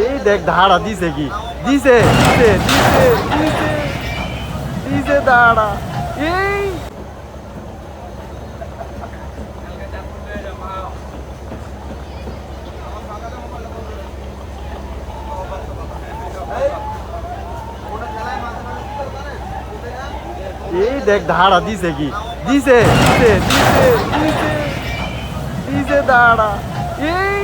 এই দেখ ধাড়া দিছে কি দিছে দিছে দিছে দিছে দিছে ধাড়া এই এই দেখ ধাড়া দিছে কি দিছে দিছে দিছে দিছে দিছে ধাড়া এই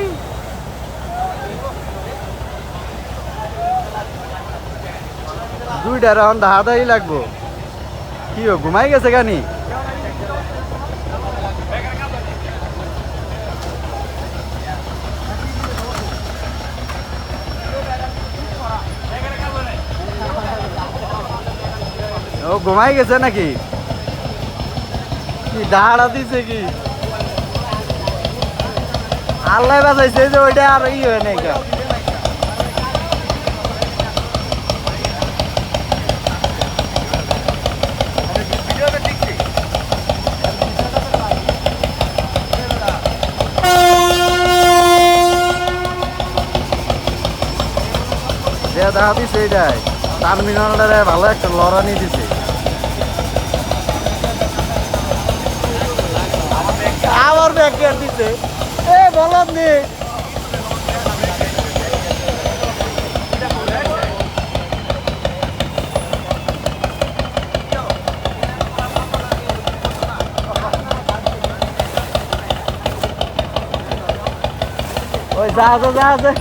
দুইটা রাউন্ড হাতাই লাগবো কি ঘুমাই গেছে গানি ও ঘুমাই গেছে নাকি কি দাঁড়া দিছে কি আল্লাহ বাঁচাইছে যে ওইটা আর ই হয় নাই দেখা দিছে এইটাই টার্মিনালটারে ভালো একটা লড়ানি দিছে আবার ব্যাক দিছে এ বলদ নি ওই যা আছে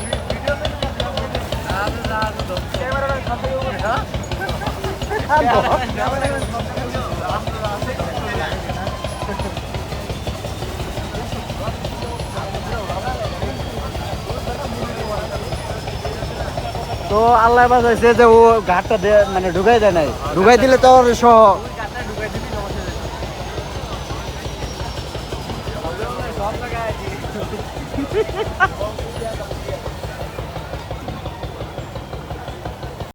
তো আল্লাহ বাঁচাইছে যে ও ঘাটটা মানে ঢুকাই দেয় নাই ঢুকাই দিলে তো সহ